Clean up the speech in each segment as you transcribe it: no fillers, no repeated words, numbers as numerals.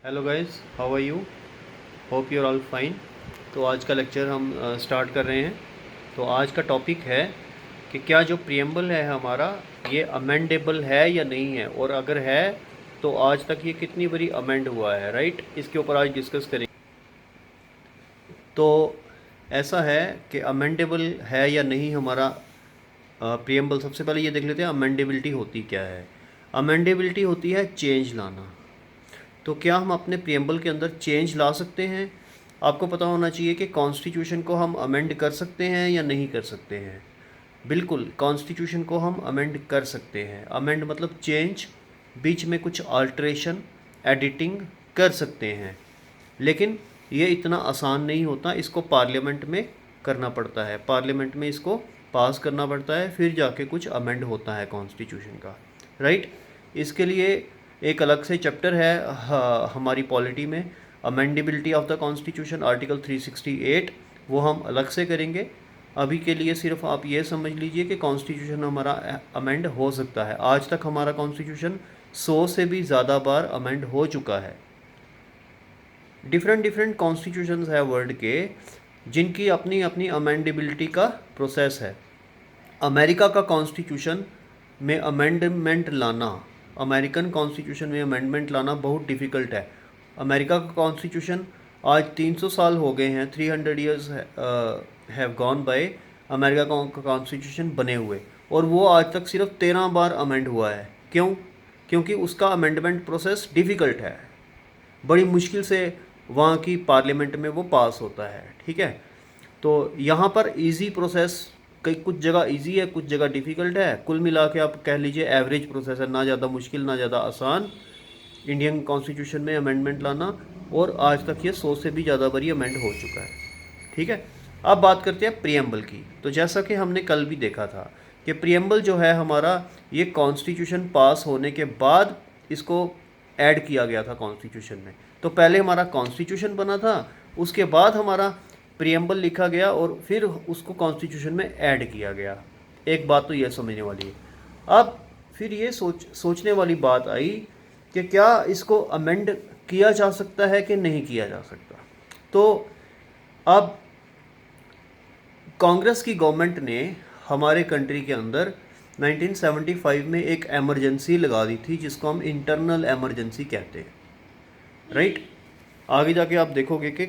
Hello guys, how are you? Hope you are all fine. तो आज का lecture हम स्टार्ट कर रहे हैं। तो आज का टॉपिक है कि क्या जो प्रियम्बल है हमारा, ये अमेंडेबल है या नहीं है, और अगर है तो आज तक ये कितनी बारी अमेंड हुआ है, राइट? इसके ऊपर आज डिस्कस करेंगे। तो ऐसा है कि अमेंडेबल है या नहीं हमारा प्रियम्बल। सबसे पहले ये देख लेते हैं अमेंडेबिलिटी होती क्या है। अमेंडेबिलिटी होती है चेंज लाना। तो क्या हम अपने प्रियम्बल के अंदर चेंज ला सकते हैं? आपको पता होना चाहिए कि कॉन्स्टिट्यूशन को हम अमेंड कर सकते हैं या नहीं कर सकते हैं। बिल्कुल, कॉन्स्टिट्यूशन को हम अमेंड कर सकते हैं। अमेंड मतलब चेंज, बीच में कुछ अल्ट्रेशन, एडिटिंग कर सकते हैं। लेकिन ये इतना आसान नहीं होता, इसको पार्लियामेंट में करना पड़ता है। पार्लियामेंट में इसको पास करना पड़ता है, फिर जाके कुछ अमेंड होता है कॉन्स्टिट्यूशन का, राइट? इसके लिए एक अलग से चैप्टर है हमारी पॉलिटी में, amendability of the constitution, article 368। वो हम अलग से करेंगे। अभी के लिए सिर्फ आप ये समझ लीजिए कि कॉन्स्टिट्यूशन हमारा अमेंड हो सकता है। आज तक हमारा कॉन्स्टिट्यूशन 100 से भी ज़्यादा बार अमेंड हो चुका है। डिफरेंट डिफरेंट कॉन्स्टिट्यूशंस है वर्ल्ड के, जिनकी अपनी अपनी अमेंडेबिलिटी का प्रोसेस है। अमेरिका का कॉन्स्टिट्यूशन में अमेंडमेंट लाना, अमेरिकन कॉन्स्टिट्यूशन में अमेंडमेंट लाना बहुत डिफ़िकल्ट है। अमेरिका का कॉन्स्टिट्यूशन आज 300 साल हो गए हैं, 300 years have gone by America का कॉन्स्टिट्यूशन बने हुए, और वो आज तक सिर्फ 13 बार अमेंड हुआ है। क्यों? क्योंकि उसका अमेंडमेंट प्रोसेस डिफ़िकल्ट है। बड़ी मुश्किल से वहाँ की पार्लियामेंट में वो पास होता है, ठीक है? तो यहाँ पर इजी प्रोसेस, कई कुछ जगह इजी है, कुछ जगह डिफ़िकल्ट है। कुल मिला के आप कह लीजिए एवरेज प्रोसेस है, ना ज़्यादा मुश्किल ना ज़्यादा आसान इंडियन कॉन्स्टिट्यूशन में अमेंडमेंट लाना। और आज तक ये 100 से भी ज़्यादा बारी अमेंड हो चुका है, ठीक है? अब बात करते हैं प्रियम्बल की। तो जैसा कि हमने कल भी देखा था कि प्रियम्बल जो है हमारा, ये कॉन्स्टिट्यूशन पास होने के बाद इसको ऐड किया गया था कॉन्स्टिट्यूशन में। तो पहले हमारा कॉन्स्टिट्यूशन बना था, उसके बाद हमारा प्रियम्बल लिखा गया, और फिर उसको कॉन्स्टिट्यूशन में ऐड किया गया। एक बात तो यह समझने वाली है। अब फिर ये सोचने वाली बात आई कि क्या इसको अमेंड किया जा सकता है कि नहीं किया जा सकता। तो अब कांग्रेस की गवर्नमेंट ने हमारे कंट्री के अंदर 1975 में एक एमरजेंसी लगा दी थी, जिसको हम इंटरनल एमरजेंसी कहते हैं, राइट? आगे जाके आप देखोगे कि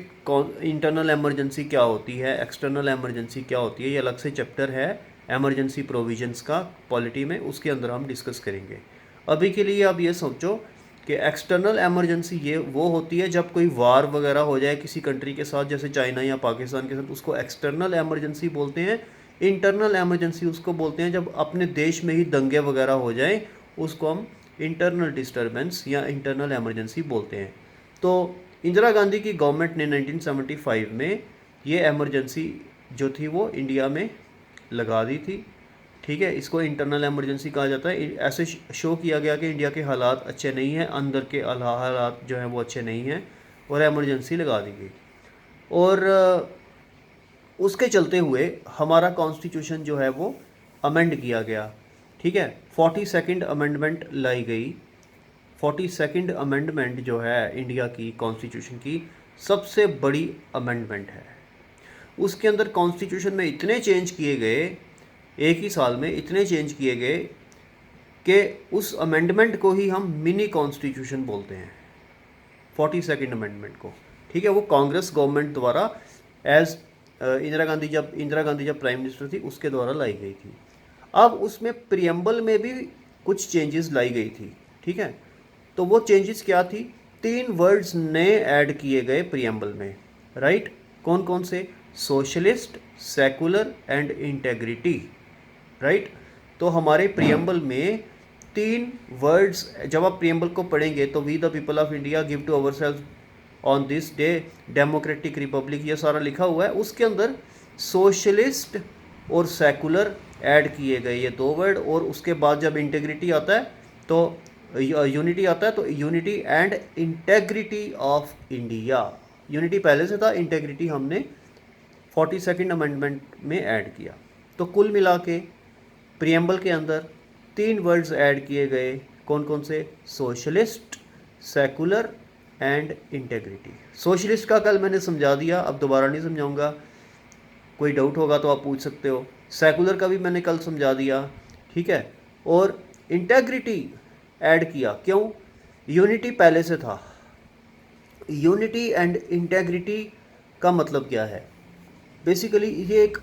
इंटरनल एमरजेंसी क्या होती है, एक्सटर्नल एमरजेंसी क्या होती है। ये अलग से चैप्टर है एमरजेंसी प्रोविजंस का पॉलिटी में, उसके अंदर हम डिस्कस करेंगे। अभी के लिए आप ये सोचो कि एक्सटर्नल एमरजेंसी ये वो होती है जब कोई वार वगैरह हो जाए किसी कंट्री के साथ, जैसे चाइना या पाकिस्तान के साथ, उसको एक्सटर्नल एमरजेंसी बोलते हैं। इंटरनल एमरजेंसी उसको बोलते हैं जब अपने देश में ही दंगे वगैरह हो जाए, उसको हम इंटरनल डिस्टर्बेंस या इंटरनल एमरजेंसी बोलते हैं। तो इंदिरा गांधी की गवर्नमेंट ने 1975 में ये एमरजेंसी जो थी वो इंडिया में लगा दी थी, ठीक है? इसको इंटरनल एमरजेंसी कहा जाता है। ऐसे शो किया गया कि इंडिया के हालात अच्छे नहीं हैं, अंदर के हालात जो हैं वो अच्छे नहीं हैं, और एमरजेंसी लगा दी गई। और उसके चलते हुए हमारा कॉन्स्टिट्यूशन जो है वो अमेंड किया गया, ठीक है? 42nd अमेंडमेंट लाई गई। 42nd अमेंडमेंट जो है इंडिया की कॉन्स्टिट्यूशन की सबसे बड़ी अमेंडमेंट है। उसके अंदर कॉन्स्टिट्यूशन में इतने चेंज किए गए, एक ही साल में इतने चेंज किए गए कि उस अमेंडमेंट को ही हम मिनी कॉन्स्टिट्यूशन बोलते हैं, 42nd अमेंडमेंट को, ठीक है? वो कांग्रेस गवर्नमेंट द्वारा एज इंदिरा गांधी जब प्राइम मिनिस्टर थी उसके द्वारा लाई गई थी। अब उसमें प्रियम्बल में भी कुछ चेंजेस लाई गई थी, ठीक है? तो वो चेंजेस क्या थी? 3 वर्ड्स नए ऐड किए गए प्रियम्बल में, राइट? कौन कौन से? Socialist, secular and integrity, right? तो हमारे प्रियम्बल में 3 वर्ड्स, जब आप प्रियम्बल को पढ़ेंगे तो we the people of India give to our self on this day democratic republic, ये सारा लिखा हुआ है। उसके अंदर सोशलिस्ट और सेकुलर ऐड किए गए, ये 2 वर्ड। और उसके बाद जब इंटेग्रिटी आता है तो यूनिटी आता है, तो unity and integrity of India. Unity पहले से था, इंटेग्रिटी हमने 42nd अमेंडमेंट में ऐड किया। तो कुल मिला के प्रियम्बल के अंदर 3 वर्ड्स ऐड किए गए। कौन कौन से? Socialist, secular and integrity. Socialist का कल मैंने समझा दिया, अब दोबारा नहीं समझाऊंगा, कोई डाउट होगा तो आप पूछ सकते हो। सेकुलर का भी मैंने कल समझा दिया, ठीक है। और इंटेग्रिटी ऐड किया, क्यों? यूनिटी पहले से था। यूनिटी एंड इंटेग्रिटी का मतलब क्या है? बेसिकली ये एक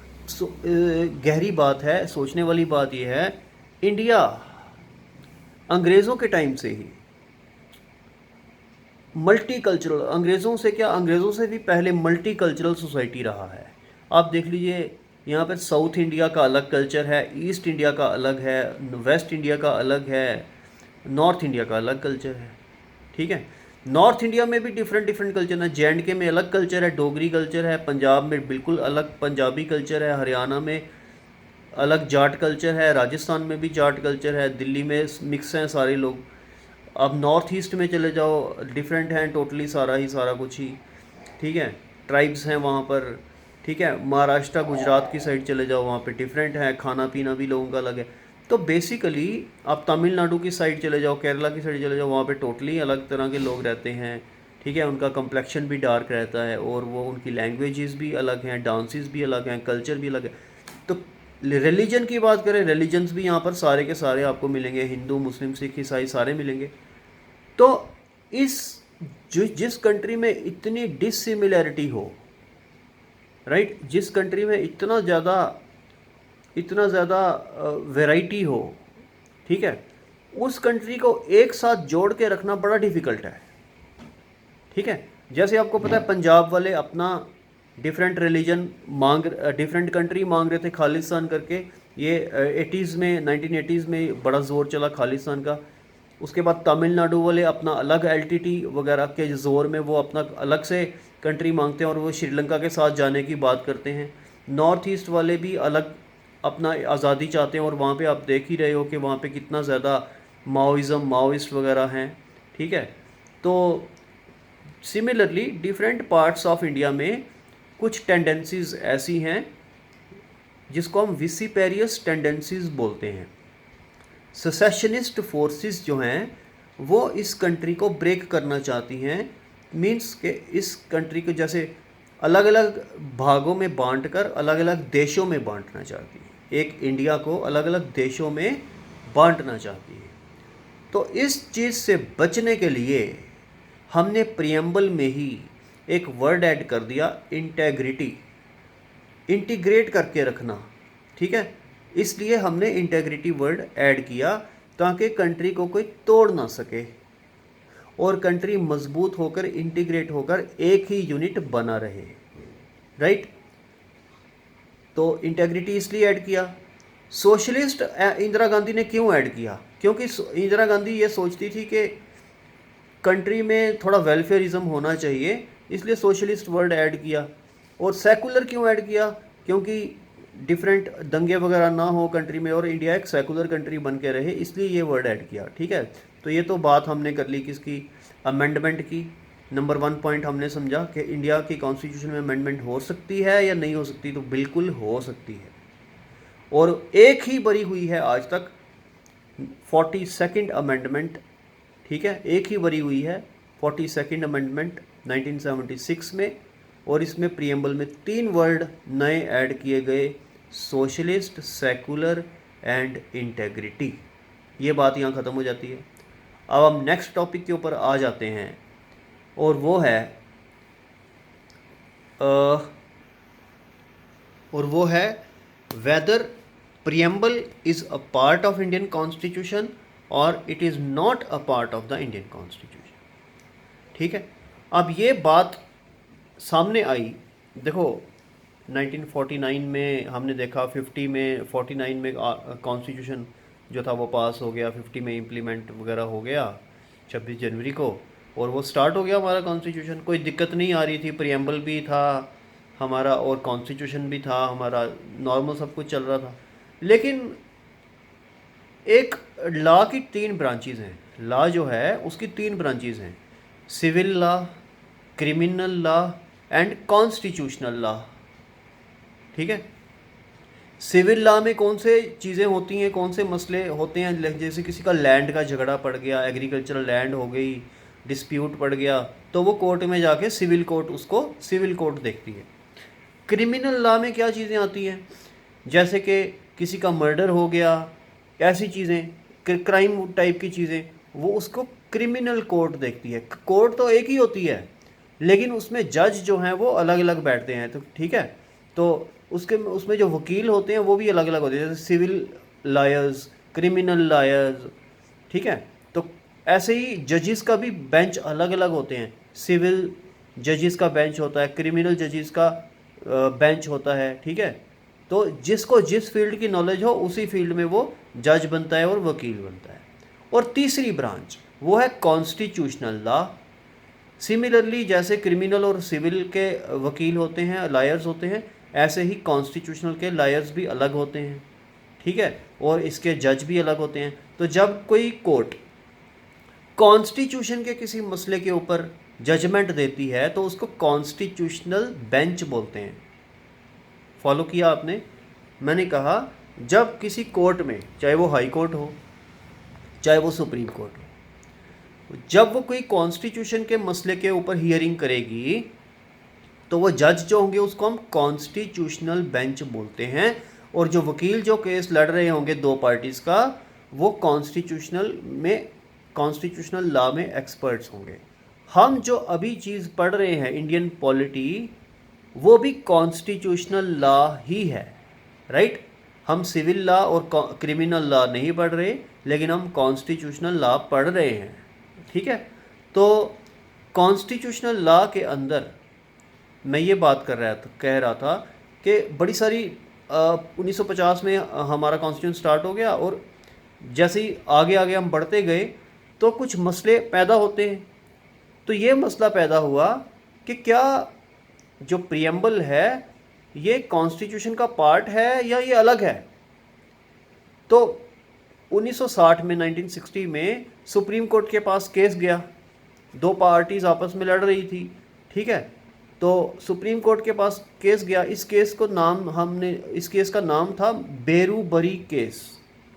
गहरी बात है, सोचने वाली बात ये है। इंडिया अंग्रेज़ों के टाइम से ही मल्टी कल्चरल, अंग्रेज़ों से क्या, अंग्रेज़ों से भी पहले मल्टी कल्चरल सोसाइटी रहा है। आप देख लीजिए, यहाँ पर साउथ इंडिया का अलग कल्चर है, ईस्ट इंडिया का अलग है, वेस्ट इंडिया का अलग है, नॉर्थ इंडिया का अलग कल्चर है, ठीक है। नॉर्थ इंडिया में भी डिफरेंट डिफरेंट कल्चर है। JNK में अलग कल्चर है, डोगरी कल्चर है। पंजाब में बिल्कुल अलग पंजाबी कल्चर है। हरियाणा में अलग जाट कल्चर है। राजस्थान में भी जाट कल्चर है। दिल्ली में मिक्स हैं सारे लोग। अब नॉर्थ ईस्ट में चले जाओ, डिफरेंट हैं टोटली, सारा ही सारा कुछ ही, ठीक है। ट्राइब्स हैं वहाँ पर, ठीक है। महाराष्ट्र गुजरात की साइड चले जाओ, वहाँ पे डिफरेंट है, खाना पीना भी लोगों का अलग है। तो बेसिकली आप तमिलनाडु की साइड चले जाओ, केरला की साइड चले जाओ, वहाँ पे टोटली अलग तरह के लोग रहते हैं, ठीक है। उनका कम्प्लेक्शन भी डार्क रहता है, और वो उनकी लैंग्वेजेस भी अलग हैं, डांसेस भी अलग हैं, कल्चर भी अलग है। तो रिलीजन की बात करें, रिलीजन्स भी यहाँ पर सारे के सारे आपको मिलेंगे, हिंदू मुस्लिम सिख ईसाई सारे मिलेंगे। तो इस जिस कंट्री में इतनी डिसिमिलैरिटी हो, राइट, जिस कंट्री में इतना ज़्यादा वैरायटी हो, ठीक है, उस कंट्री को एक साथ जोड़ के रखना बड़ा डिफ़िकल्ट है, ठीक है। जैसे आपको पता है, पंजाब वाले अपना डिफरेंट रिलीजन डिफरेंट कंट्री मांग रहे थे खालिस्तान करके। ये 80s में, 1980s में बड़ा ज़ोर चला खालिस्तान का। उसके बाद तमिलनाडु वाले अपना अलग LTT वगैरह के ज़ोर में वो अपना अलग से कंट्री मांगते हैं, और वो श्रीलंका के साथ जाने की बात करते हैं। नॉर्थ ईस्ट वाले भी अलग अपना आज़ादी चाहते हैं, और वहाँ पे आप देख ही रहे हो कि वहाँ पे कितना ज़्यादा माओइस्ट वगैरह हैं, ठीक है। तो similarly different parts of India में कुछ टेंडेंसीज़ ऐसी हैं जिसको हम विसिपेरियस टेंडेंसीज़ बोलते हैं। सेसेशनिस्ट फोर्सेस जो हैं वो इस कंट्री को ब्रेक करना चाहती हैं, मींस के इस कंट्री को जैसे अलग अलग भागों में बांटकर अलग अलग देशों में बांटना चाहती है। एक इंडिया को अलग अलग देशों में बांटना चाहती है। तो इस चीज़ से बचने के लिए हमने प्रियम्बल में ही एक वर्ड ऐड कर दिया, इंटेग्रिटी, इंटीग्रेट करके रखना, ठीक है। इसलिए हमने इंटेग्रिटी वर्ड ऐड किया ताकि कंट्री को कोई तोड़ ना सके, और कंट्री मजबूत होकर, इंटीग्रेट होकर एक ही यूनिट बना रहे, राइट। तो इंटेग्रिटी इसलिए ऐड किया। सोशलिस्ट इंदिरा गांधी ने क्यों ऐड किया? क्योंकि इंदिरा गांधी ये सोचती थी कि कंट्री में थोड़ा वेलफेयरिज्म होना चाहिए, इसलिए सोशलिस्ट वर्ड ऐड किया। और सेकुलर क्यों ऐड किया? क्योंकि डिफरेंट दंगे वगैरह ना हो कंट्री में, और इंडिया एक सेकुलर कंट्री बन के रहे, इसलिए ये वर्ड ऐड किया, ठीक है। तो ये तो बात हमने कर ली किसकी, अमेंडमेंट की। नंबर 1 पॉइंट हमने समझा कि इंडिया की कॉन्स्टिट्यूशन में अमेंडमेंट हो सकती है या नहीं हो सकती, तो बिल्कुल हो सकती है, और एक ही बरी हुई है आज तक, 42nd अमेंडमेंट, ठीक है, एक ही बरी हुई है, 42nd अमेंडमेंट 1976 में। और इसमें प्रियम्बल में 3 वर्ड नए ऐड किए गए, सोशलिस्ट, सेकुलर एंड इंटेग्रिटी। ये बात यहाँ ख़त्म हो जाती है। अब हम नेक्स्ट टॉपिक के ऊपर आ जाते हैं, और वो है whether preamble is a part of Indian constitution और it is not a part of the Indian constitution, ठीक है। अब ये बात सामने आई, देखो 1949 में हमने देखा, 49 में कॉन्स्टिट्यूशन जो था वो पास हो गया, 50 में इम्प्लीमेंट वगैरह हो गया 26 जनवरी को, और वो स्टार्ट हो गया हमारा कॉन्स्टिट्यूशन। कोई दिक्कत नहीं आ रही थी, प्रियम्बल भी था हमारा और कॉन्स्टिट्यूशन भी था हमारा, नॉर्मल सब कुछ चल रहा था। लेकिन एक लॉ की 3 ब्रांचेज़ हैं, लॉ जो है उसकी 3 ब्रांचेज़ हैं, civil law, criminal law and constitutional law, ठीक है। सिविल लॉ में कौन से चीज़ें होती हैं, कौन से मसले होते हैं, जैसे किसी का लैंड का झगड़ा पड़ गया, एग्रीकल्चरल लैंड हो गई, डिस्प्यूट पड़ गया तो वो कोर्ट में जाके सिविल कोर्ट उसको सिविल कोर्ट देखती है। क्रिमिनल लॉ में क्या चीज़ें आती हैं, जैसे कि किसी का मर्डर हो गया, ऐसी चीज़ें, क्राइम टाइप की चीज़ें, वो उसको क्रिमिनल कोर्ट देखती है। कोर्ट तो एक ही होती है लेकिन उसमें जज जो हैं वो अलग अलग बैठते हैं, तो ठीक है। तो उसमें जो वकील होते हैं वो भी अलग अलग होते हैं, जैसे सिविल लॉयर्स, क्रिमिनल लॉयर्स, ठीक है। तो ऐसे ही जजेस का भी बेंच अलग अलग होते हैं। सिविल जजेस का बेंच होता है, क्रिमिनल जजेस का बेंच होता है, ठीक है। तो जिसको जिस फील्ड की नॉलेज हो उसी फील्ड में वो जज बनता है और वकील बनता है। और तीसरी ब्रांच वो है कॉन्स्टिट्यूशनल लॉ। सिमिलरली जैसे क्रिमिनल और सिविल के वकील होते हैं, लायर्स होते हैं, ऐसे ही कॉन्स्टिट्यूशनल के लायर्स भी अलग होते हैं, ठीक है, और इसके जज भी अलग होते हैं। तो जब कोई कोर्ट कॉन्स्टिट्यूशन के किसी मसले के ऊपर जजमेंट देती है तो उसको कॉन्स्टिट्यूशनल बेंच बोलते हैं। फॉलो किया आपने? मैंने कहा जब किसी कोर्ट में, चाहे वो हाई कोर्ट हो चाहे वो सुप्रीम कोर्ट हो, जब वो कोई कॉन्स्टिट्यूशन के मसले के ऊपर हियरिंग करेगी तो वो जज जो होंगे उसको हम कॉन्स्टिट्यूशनल बेंच बोलते हैं, और जो वकील जो केस लड़ रहे होंगे दो पार्टीज़ का, वो कॉन्स्टिट्यूशनल लॉ में एक्सपर्ट्स होंगे। हम जो अभी चीज़ पढ़ रहे हैं इंडियन पॉलिटी, वो भी कॉन्स्टिट्यूशनल लॉ ही है, राइट। हम सिविल लॉ और क्रिमिनल लॉ नहीं पढ़ रहे, लेकिन हम कॉन्स्टिट्यूशनल लॉ पढ़ रहे हैं, ठीक है। तो कॉन्स्टिट्यूशनल लॉ के अंदर मैं ये बात कह रहा था कि बड़ी सारी 1950 में हमारा कॉन्स्टिट्यूशन स्टार्ट हो गया, और जैसे ही आगे आगे हम बढ़ते गए तो कुछ मसले पैदा होते हैं। तो ये मसला पैदा हुआ कि क्या जो प्रियम्बल है ये कॉन्स्टिट्यूशन का पार्ट है या ये अलग है। तो 1960 में 1960 में सुप्रीम कोर्ट के पास केस गया, दो पार्टीज आपस में लड़ रही थी, ठीक है। तो सुप्रीम कोर्ट के पास केस गया, इस केस का नाम था बेरूबरी केस।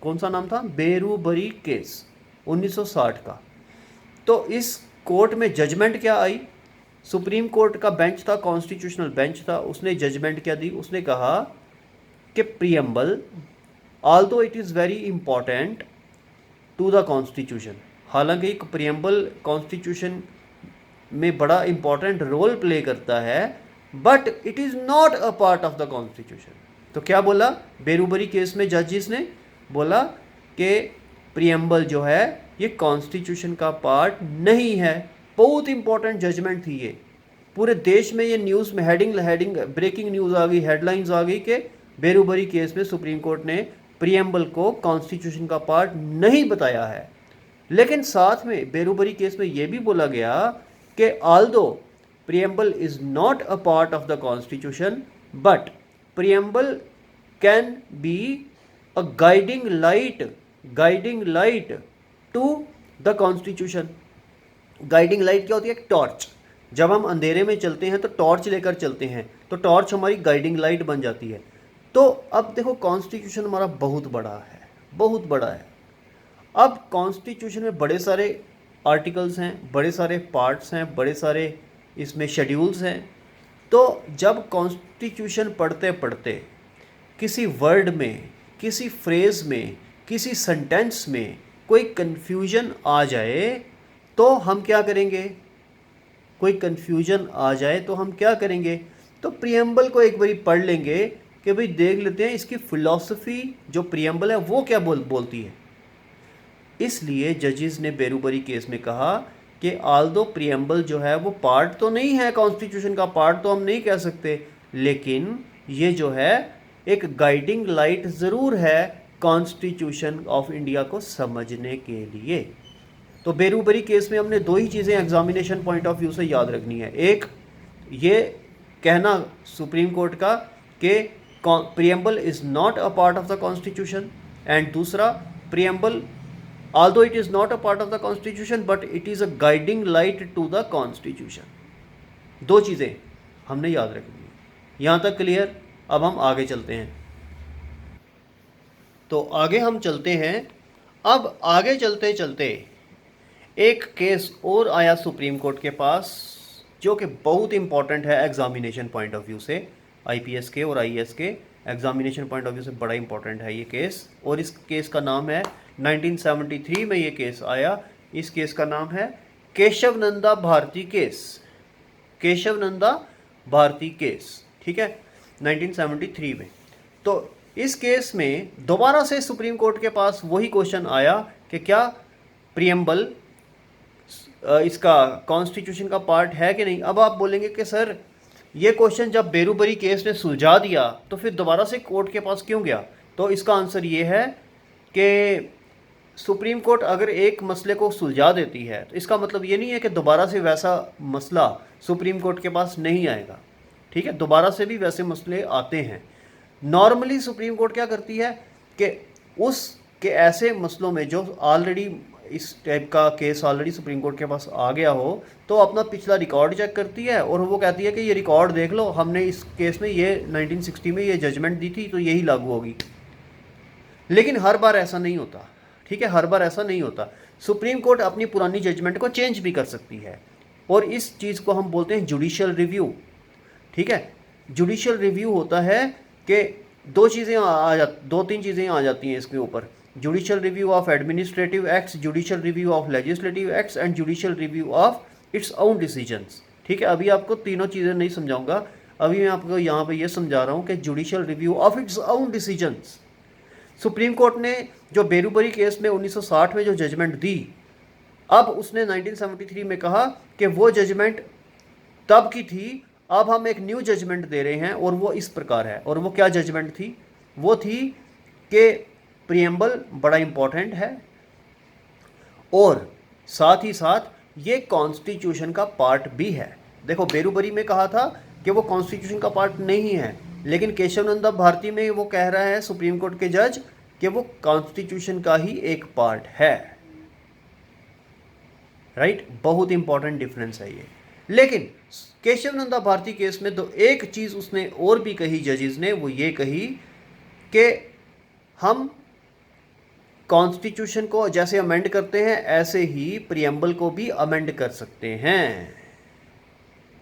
कौन सा नाम था? बेरूबरी केस, 1960 का। तो इस कोर्ट में जजमेंट क्या आई? सुप्रीम कोर्ट का बेंच था, कॉन्स्टिट्यूशनल बेंच था, उसने जजमेंट क्या दी? उसने कहा कि preamble, although it is very important to the constitution, हालांकि एक प्रियम्बल कॉन्स्टिट्यूशन में बड़ा इंपॉर्टेंट रोल प्ले करता है, but it is not a part of the constitution. तो क्या बोला बेरूबरी केस में? जजिस ने बोला कि प्रियम्बल जो है ये कॉन्स्टिट्यूशन का पार्ट नहीं है। बहुत इंपॉर्टेंट जजमेंट थी ये, पूरे देश में ये न्यूज़ में हेडिंग ब्रेकिंग न्यूज़ आ गई, हेडलाइंस आ गई कि बेरूबरी केस में सुप्रीम कोर्ट ने प्रियम्बल को कॉन्स्टिट्यूशन का पार्ट नहीं बताया है। लेकिन साथ में बेरूबरी केस में ये भी बोला गया कि although preamble is not a part of the constitution, but preamble can be a guiding light to the constitution. Guiding light क्या होती है? टॉर्च। जब हम अंधेरे में चलते हैं तो टॉर्च लेकर चलते हैं, तो टॉर्च हमारी गाइडिंग लाइट बन जाती है। तो अब देखो कॉन्स्टिट्यूशन हमारा बहुत बड़ा है। अब कॉन्स्टिट्यूशन में बड़े सारे आर्टिकल्स हैं, बड़े सारे पार्ट्स हैं, बड़े सारे इसमें शेड्यूल्स हैं। तो जब कॉन्स्टिट्यूशन पढ़ते पढ़ते किसी वर्ड में, किसी फ्रेज़ में, किसी सेंटेंस में कोई कन्फ्यूजन आ जाए तो हम क्या करेंगे? तो प्रियम्बल को एक बारी पढ़ लेंगे कि भाई देख लेते हैं इसकी फिलॉसफी जो प्रियम्बल है वो क्या बोलती है। इसलिए जजेस ने बेरूबरी केस में कहा कि ऑल्दो प्रियम्बल जो है वो पार्ट तो नहीं है, कॉन्स्टिट्यूशन का पार्ट तो हम नहीं कह सकते, लेकिन ये जो है एक गाइडिंग लाइट ज़रूर है कॉन्स्टिट्यूशन ऑफ इंडिया को समझने के लिए। तो बेरूबरी केस में हमने दो ही चीज़ें एग्जामिनेशन पॉइंट ऑफ व्यू से याद रखनी है। एक, ये कहना सुप्रीम कोर्ट का कि preamble is not a part of the constitution, and दूसरा, preamble although it is not a part of the constitution but it is a guiding light to the constitution। दो चीज़ें हमने याद रखनी है। यहाँ तक क्लियर? अब हम आगे चलते हैं। तो आगे हम चलते हैं। अब आगे चलते चलते एक केस और आया सुप्रीम कोर्ट के पास जो कि बहुत इंपॉर्टेंट है एग्जामिनेशन पॉइंट ऑफ व्यू से, आईपीएस के और आईएएस के एग्जामिनेशन पॉइंट ऑफ व्यू से बड़ा इंपॉर्टेंट है ये केस। और इस केस का नाम है 1973 में ये केस आया। इस केस का नाम है केशव नंदा भारती केस, केशव नंदा भारती केस, ठीक है, 1973 में। तो इस केस में दोबारा से सुप्रीम कोर्ट के पास वही क्वेश्चन आया कि क्या प्रियम्बल इसका कॉन्स्टिट्यूशन का पार्ट है कि नहीं। अब आप बोलेंगे कि सर ये क्वेश्चन जब बेरूबरी केस ने सुलझा दिया तो फिर दोबारा से कोर्ट के पास क्यों गया। तो इसका आंसर ये है कि सुप्रीम कोर्ट अगर एक मसले को सुलझा देती है तो इसका मतलब ये नहीं है कि दोबारा से वैसा मसला सुप्रीम कोर्ट के पास नहीं आएगा, ठीक है, दोबारा से भी वैसे मसले आते हैं। नॉर्मली सुप्रीम कोर्ट क्या करती है कि उस के ऐसे मसलों में जो ऑलरेडी इस टाइप का केस ऑलरेडी सुप्रीम कोर्ट के पास आ गया हो तो अपना पिछला रिकॉर्ड चेक करती है और वो कहती है कि ये रिकॉर्ड देख लो, हमने इस केस में ये 1960 में ये जजमेंट दी थी तो यही लागू होगी। लेकिन हर बार ऐसा नहीं होता, ठीक है, हर बार ऐसा नहीं होता। सुप्रीम कोर्ट अपनी पुरानी जजमेंट को चेंज भी कर सकती है और इस चीज़ को हम बोलते हैं जुडिशियल रिव्यू, ठीक है। जुडिशियल रिव्यू होता है कि दो तीन चीज़ें आ जाती हैं इसके ऊपर, judicial review of administrative acts, judicial review of legislative acts and judicial review of its own decisions, ठीक है। अभी आपको तीनों चीज़ें नहीं समझाऊंगा, अभी मैं आपको यहाँ पे ये समझा रहा हूँ कि judicial review of its own decisions. Supreme court ने जो बेरूबरी केस में 1960 में जो जजमेंट दी, अब उसने 1973 में कहा कि वो जजमेंट तब की थी, अब हम एक न्यू जजमेंट दे रहे हैं और वो इस प्रकार है। और वो क्या जजमेंट थी, वो थी कि प्रियम्बल बड़ा इंपॉर्टेंट है और साथ ही साथ ये कॉन्स्टिट्यूशन का पार्ट भी है। देखो बेरूबरी में कहा था कि वो कॉन्स्टिट्यूशन का पार्ट नहीं है, लेकिन केशव नंदा भारती में वो कह रहा है सुप्रीम कोर्ट के जज कि वो कॉन्स्टिट्यूशन का ही एक पार्ट है, राइट। बहुत इंपॉर्टेंट डिफरेंस है ये। लेकिन केशव नंदा भारती केस में तो एक चीज़ उसने और भी कही जजेस ने, वो ये कही कि हम कॉन्स्टिट्यूशन को जैसे अमेंड करते हैं ऐसे ही प्रियम्बल को भी अमेंड कर सकते हैं,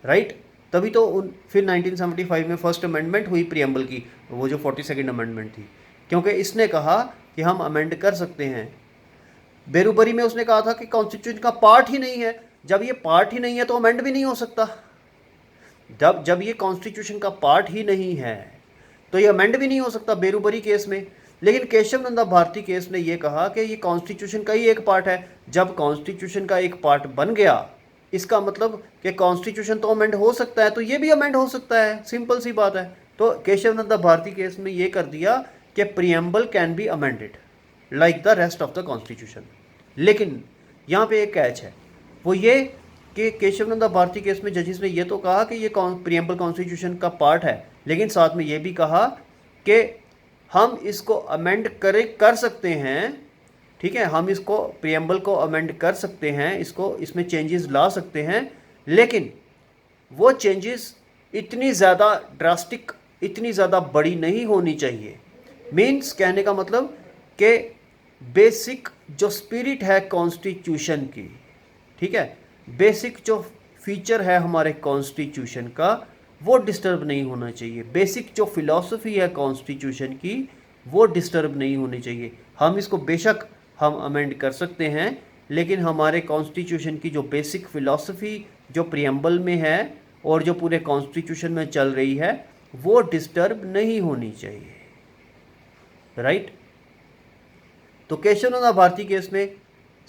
राइट। तभी तो फिर 1975 में फर्स्ट अमेंडमेंट हुई प्रियम्बल की, वो जो 42nd अमेंडमेंट थी, क्योंकि इसने कहा कि हम अमेंड कर सकते हैं। बेरूबरी में उसने कहा था कि कॉन्स्टिट्यूशन का पार्ट ही नहीं है। जब ये पार्ट ही नहीं है तो अमेंड भी नहीं हो सकता। जब ये कॉन्स्टिट्यूशन का पार्ट ही नहीं है तो ये अमेंड भी नहीं हो सकता बेरूबरी केस में। लेकिन केशव नंदा भारती केस ने ये कहा कि ये कॉन्स्टिट्यूशन का ही एक पार्ट है। जब कॉन्स्टिट्यूशन का एक पार्ट बन गया, इसका मतलब कि कॉन्स्टिट्यूशन तो अमेंड हो सकता है तो ये भी अमेंड हो सकता है, सिंपल सी बात है। तो केशव नंदा भारती केस में ये कर दिया कि preamble can be amended like the rest of the constitution. लेकिन यहाँ पे एक कैच है, वो ये कि केशव नंदा भारती केस में जजेस ने ये तो कहा कि ये प्रियम्बल कॉन्स्टिट्यूशन का पार्ट है, लेकिन साथ में ये भी कहा कि हम इसको अमेंड कर सकते हैं, ठीक है, हम इसको प्रियम्बल को अमेंड कर सकते हैं, इसमें चेंजेस ला सकते हैं, लेकिन वो चेंजेस इतनी ज़्यादा ड्रास्टिक, इतनी ज़्यादा बड़ी नहीं होनी चाहिए। मीन्स कहने का मतलब कि बेसिक जो स्पिरिट है कॉन्स्टिट्यूशन की, ठीक है, बेसिक जो फीचर है हमारे कॉन्स्टिट्यूशन का वो डिस्टर्ब नहीं होना चाहिए। बेसिक जो फिलॉसफी है कॉन्स्टिट्यूशन की वो डिस्टर्ब नहीं होनी चाहिए। हम इसको बेशक हम अमेंड कर सकते हैं, लेकिन हमारे कॉन्स्टिट्यूशन की जो बेसिक फिलॉसफी जो प्रियम्बल में है और जो पूरे कॉन्स्टिट्यूशन में चल रही है वो डिस्टर्ब नहीं होनी चाहिए, राइट। तो केशव नंदा भारती केस में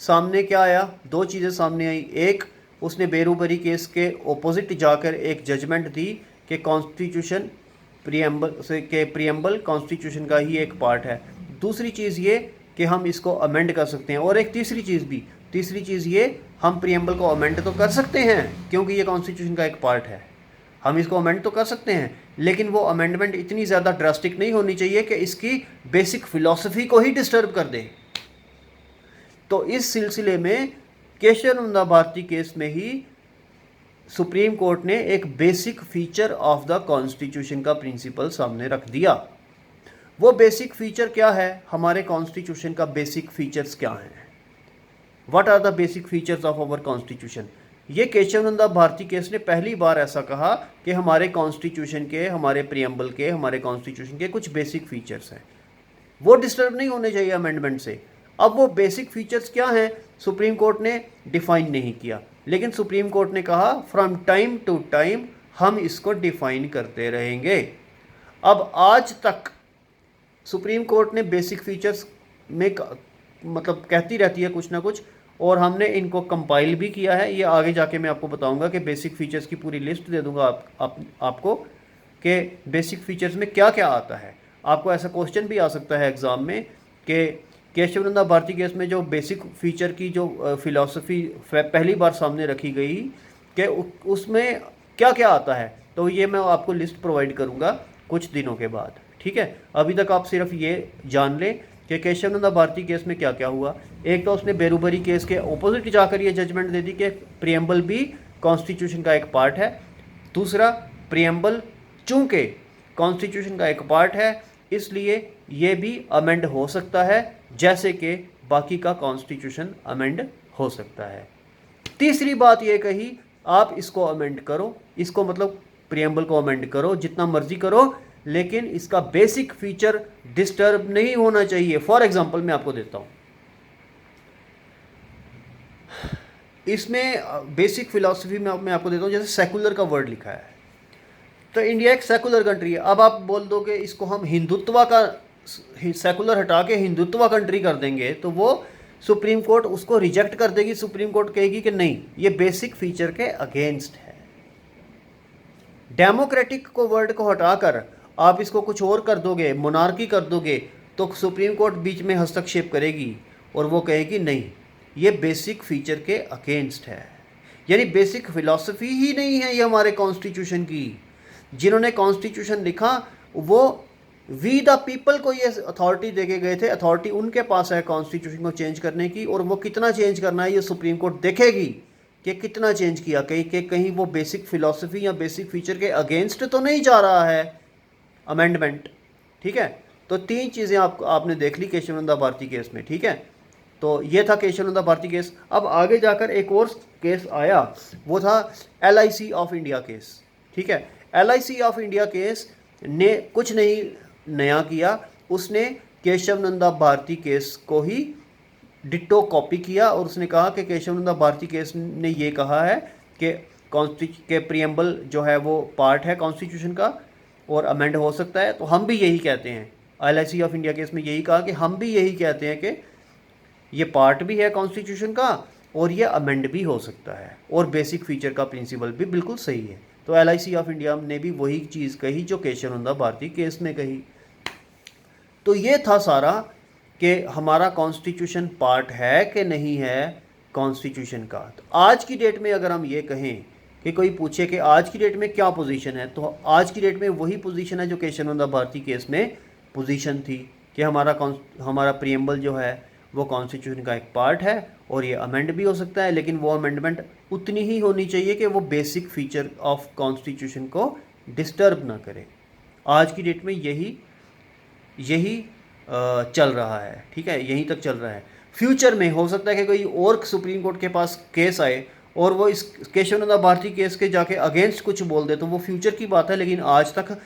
सामने क्या आया, दो चीज़ें सामने आई। एक, उसने बेरूबरी केस के ऑपोजिट जाकर एक जजमेंट दी कि कॉन्स्टिट्यूशन प्रियम्बल कॉन्स्टिट्यूशन का ही एक पार्ट है। दूसरी चीज़ ये कि हम इसको अमेंड कर सकते हैं। और एक तीसरी चीज़ ये, हम प्रियम्बल को अमेंड तो कर सकते हैं क्योंकि ये कॉन्स्टिट्यूशन का एक पार्ट है, हम इसको अमेंड तो कर सकते हैं, लेकिन वो अमेंडमेंट इतनी ज़्यादा ड्रास्टिक नहीं होनी चाहिए कि इसकी बेसिक फिलॉसफी को ही डिस्टर्ब कर दे। तो इस सिलसिले में केशव नंदा भारती केस में ही सुप्रीम कोर्ट ने एक basic feature of the constitution का प्रिंसिपल सामने रख दिया। वो बेसिक फीचर क्या है, हमारे कॉन्स्टिट्यूशन का बेसिक फीचर्स क्या हैं, what are the basic features of our constitution. ये केशवानंद भारती केस ने पहली बार ऐसा कहा कि हमारे कॉन्स्टिट्यूशन के, हमारे प्रियम्बल के, हमारे कॉन्स्टिट्यूशन के कुछ बेसिक फीचर्स हैं, वो डिस्टर्ब नहीं होने चाहिए अमेंडमेंट से। अब वो बेसिक फीचर्स क्या हैं सुप्रीम कोर्ट ने डिफाइन नहीं किया, लेकिन सुप्रीम कोर्ट ने कहा फ्रॉम टाइम टू टाइम हम इसको डिफाइन करते रहेंगे। अब आज तक सुप्रीम कोर्ट ने बेसिक फीचर्स में मतलब कहती रहती है कुछ ना कुछ, और हमने इनको कंपाइल भी किया है। ये आगे जाके मैं आपको बताऊंगा कि बेसिक फीचर्स की पूरी लिस्ट दे दूंगा आपको कि बेसिक फीचर्स में क्या क्या आता है। आपको ऐसा क्वेश्चन भी आ सकता है एग्ज़ाम में कि केशवानंद भारती केस में जो बेसिक फीचर की जो फिलॉसफी पहली बार सामने रखी गई कि उसमें क्या क्या आता है, तो ये मैं आपको लिस्ट प्रोवाइड करूँगा कुछ दिनों के बाद, ठीक है। अभी तक आप सिर्फ ये जान लें कि केशवानंद भारती केस में क्या क्या हुआ। एक तो उसने बेरूबरी केस के ऑपोजिट जाकर ये जजमेंट दे दी कि प्रियम्बल भी कॉन्स्टिट्यूशन का एक पार्ट है। दूसरा, प्रियम्बल चूँकि कॉन्स्टिट्यूशन का एक पार्ट है इसलिए ये भी अमेंड हो सकता है जैसे कि बाकी का कॉन्स्टिट्यूशन अमेंड हो सकता है। तीसरी बात ये कही आप इसको अमेंड करो, इसको मतलब प्रियम्बल को अमेंड करो जितना मर्जी करो, लेकिन इसका बेसिक फीचर डिस्टर्ब नहीं होना चाहिए। फॉर एग्जांपल मैं आपको देता हूं, इसमें बेसिक फिलॉसफी में मैं आपको देता हूं, जैसे सेकुलर का वर्ड लिखा है, तो इंडिया एक सेकुलर कंट्री है। अब आप बोल दो कि इसको हम हिंदुत्व का, सेकुलर हटा के हिंदुत्व कंट्री कर देंगे, तो वो सुप्रीम कोर्ट उसको रिजेक्ट कर देगी। सुप्रीम कोर्ट कहेगी कि नहीं, ये बेसिक फीचर के अगेंस्ट है। डेमोक्रेटिक को वर्ड को हटाकर आप इसको कुछ और कर दोगे, मोनार्की कर दोगे, तो सुप्रीम कोर्ट बीच में हस्तक्षेप करेगी और वो कहेगी नहीं, ये बेसिक फीचर के अगेंस्ट है। यानी बेसिक फिलॉसफी ही नहीं है ये हमारे कॉन्स्टिट्यूशन की। जिन्होंने कॉन्स्टिट्यूशन लिखा वो वी द पीपल को ये अथॉरिटी देके गए थे, अथॉरिटी उनके पास है कॉन्स्टिट्यूशन को चेंज करने की, और वो कितना चेंज करना है ये सुप्रीम कोर्ट देखेगी कि कितना चेंज किया, कहीं वो बेसिक फिलॉसफी या बेसिक फीचर के अगेंस्ट तो नहीं जा रहा है अमेंडमेंट, ठीक है। तो तीन चीज़ें आपने देख ली केशवानंद भारती केस में, ठीक है। तो ये था केशवानंद भारती केस। अब आगे जाकर एक और केस आया, वो था LIC ऑफ इंडिया केस, ठीक है। LIC ऑफ इंडिया केस ने कुछ नहीं नया किया, उसने केशवानंद भारती केस को ही डिट्टो कॉपी किया और उसने कहा कि केशवानंद भारती केस ने ये कहा है कि प्रियम्बल जो है वो पार्ट है कॉन्स्टिट्यूशन का और अमेंड हो सकता है। तो हम भी यही कहते हैं, LIC ऑफ इंडिया केस में यही कहा कि हम भी यही कहते हैं कि ये पार्ट भी है कॉन्स्टिट्यूशन का और ये अमेंड भी हो सकता है, और बेसिक फीचर का प्रिंसिपल भी बिल्कुल सही है। तो LIC ऑफ इंडिया ने भी वही चीज़ कही जो केशवानंद भारती केस में कही। तो ये था सारा कि हमारा कॉन्स्टिट्यूशन पार्ट है कि नहीं है कॉन्स्टिट्यूशन का। तो आज की डेट में अगर हम ये कहें कि कोई पूछे कि आज की डेट में क्या पोजीशन है, तो आज की डेट में वही पोजीशन है जो केशवानंद भारती केस में पोजीशन थी कि हमारा प्रियम्बल जो है वो कॉन्स्टिट्यूशन का एक पार्ट है और ये अमेंड भी हो सकता है, लेकिन वो अमेंडमेंट उतनी ही होनी चाहिए कि वो बेसिक फीचर ऑफ कॉन्स्टिट्यूशन को डिस्टर्ब ना करे। आज की डेट में यही चल रहा है, ठीक है, यहीं तक चल रहा है। फ्यूचर में हो सकता है कि कोई और सुप्रीम कोर्ट के पास केस आए और वो इस केशवानंद भारती केस के जाके अगेंस्ट कुछ बोल दे, तो वो फ्यूचर की बात है, लेकिन आज तक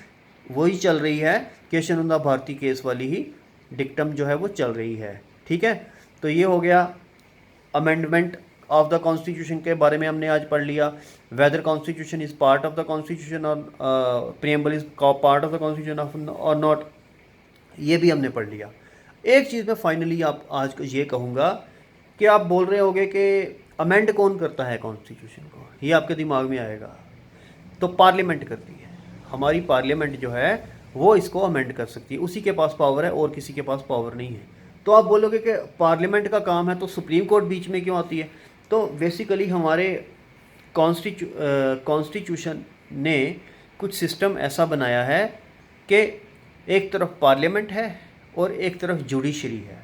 वही चल रही है, केशवानंद भारती केस वाली ही डिक्टम जो है वो चल रही है, ठीक है। तो ये हो गया अमेंडमेंट ऑफ द कॉन्स्टिट्यूशन के बारे में हमने आज पढ़ लिया। Whether constitution is part of the constitution और preamble is part of the constitution और नॉट, ये भी हमने पढ़ लिया। एक चीज़ मैं फाइनली आप आज ये कहूँगा कि आप बोल रहे होगे कि अमेंड कौन करता है कॉन्स्टिट्यूशन को, ये आपके दिमाग में आएगा। तो पार्लियामेंट करती है, हमारी पार्लियामेंट जो है वो इसको अमेंड कर सकती है, उसी के पास पावर है और किसी के पास पावर नहीं है। तो आप बोलोगे कि पार्लियामेंट का काम है तो सुप्रीम कोर्ट बीच में क्यों आती है। तो बेसिकली हमारे कॉन्स्टिट्यूशन ने कुछ सिस्टम ऐसा बनाया है कि एक तरफ पार्लियामेंट है और एक तरफ जुडिशरी है।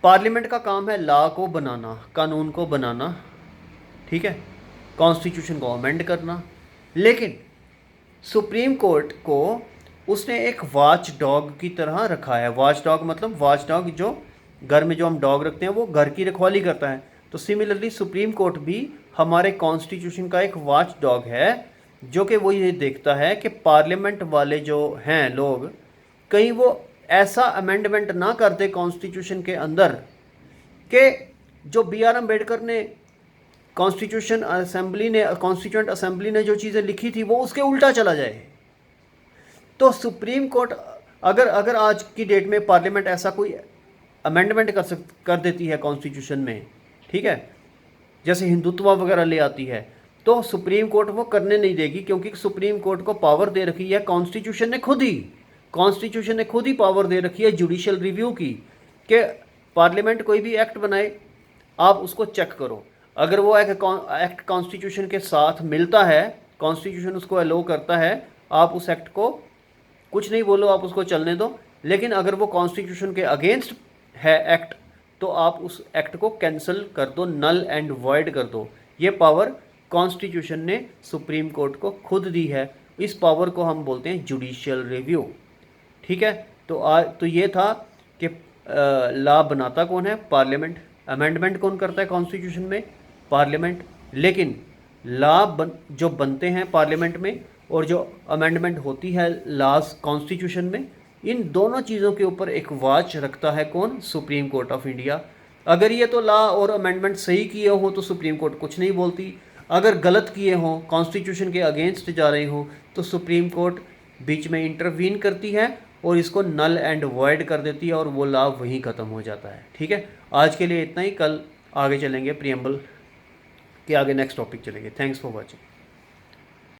पार्लियामेंट का काम है लॉ को बनाना, कानून को बनाना, ठीक है, कॉन्स्टिट्यूशन को अमेंड करना। लेकिन सुप्रीम कोर्ट को उसने एक वॉच डॉग की तरह रखा है। वॉच डॉग मतलब वॉच डॉग जो घर में जो हम डॉग रखते हैं वो घर की रखवाली करता है। तो सिमिलरली सुप्रीम कोर्ट भी हमारे कॉन्स्टिट्यूशन का एक वॉच डॉग है, जो कि वो ये देखता है कि पार्लियामेंट वाले जो हैं लोग, कहीं वो ऐसा अमेंडमेंट ना कर दे कॉन्स्टिट्यूशन के अंदर कि जो B.R. अम्बेडकर ने कॉन्स्टिट्यूशन असेंबली ने कॉन्स्टिट्यूंट असेंबली ने जो चीज़ें लिखी थी वो उसके उल्टा चला जाए। तो सुप्रीम कोर्ट अगर अगर आज की डेट में पार्लियामेंट ऐसा कोई अमेंडमेंट कर देती है कॉन्स्टिट्यूशन में, ठीक है, जैसे हिंदुत्व वगैरह ले आती है, तो सुप्रीम कोर्ट वो करने नहीं देगी, क्योंकि सुप्रीम कोर्ट को पावर दे रखी है कॉन्स्टिट्यूशन ने खुद ही। कॉन्स्टिट्यूशन ने खुद ही पावर दे रखी है जुडिशियल रिव्यू की, कि पार्लियामेंट कोई भी एक्ट बनाए आप उसको चेक करो, अगर वो एक्ट कॉन्स्टिट्यूशन के साथ मिलता है, कॉन्स्टिट्यूशन उसको अलो करता है, आप उस एक्ट को कुछ नहीं बोलो, आप उसको चलने दो। लेकिन अगर वो कॉन्स्टिट्यूशन के अगेंस्ट है एक्ट, तो आप उस एक्ट को कैंसिल कर दो, नल एंड वॉइड कर दो। ये पावर कॉन्स्टिट्यूशन ने सुप्रीम कोर्ट को खुद दी है। इस पावर को हम बोलते हैं जुडिशियल रिव्यू, ठीक है। तो ये था कि लॉ बनाता कौन है? पार्लियामेंट। अमेंडमेंट कौन करता है कॉन्स्टिट्यूशन में? पार्लियामेंट। लेकिन लॉ जो बनते हैं पार्लियामेंट में और जो अमेंडमेंट होती है लॉज कॉन्स्टिट्यूशन में, इन दोनों चीज़ों के ऊपर एक वॉच रखता है कौन? Supreme court of India. अगर ये तो लॉ और अमेंडमेंट सही किए हो तो सुप्रीम कोर्ट कुछ नहीं बोलती, अगर गलत किए हों, कॉन्स्टिट्यूशन के अगेंस्ट जा रहे हों, तो सुप्रीम कोर्ट बीच में इंटरवीन करती है और इसको नल एंड वॉइड कर देती है और वो लॉ वहीं ख़त्म हो जाता है, ठीक है। आज के लिए इतना ही, कल आगे चलेंगे प्रियम्बल के आगे, नेक्स्ट टॉपिक चलेंगे। Thanks for watching.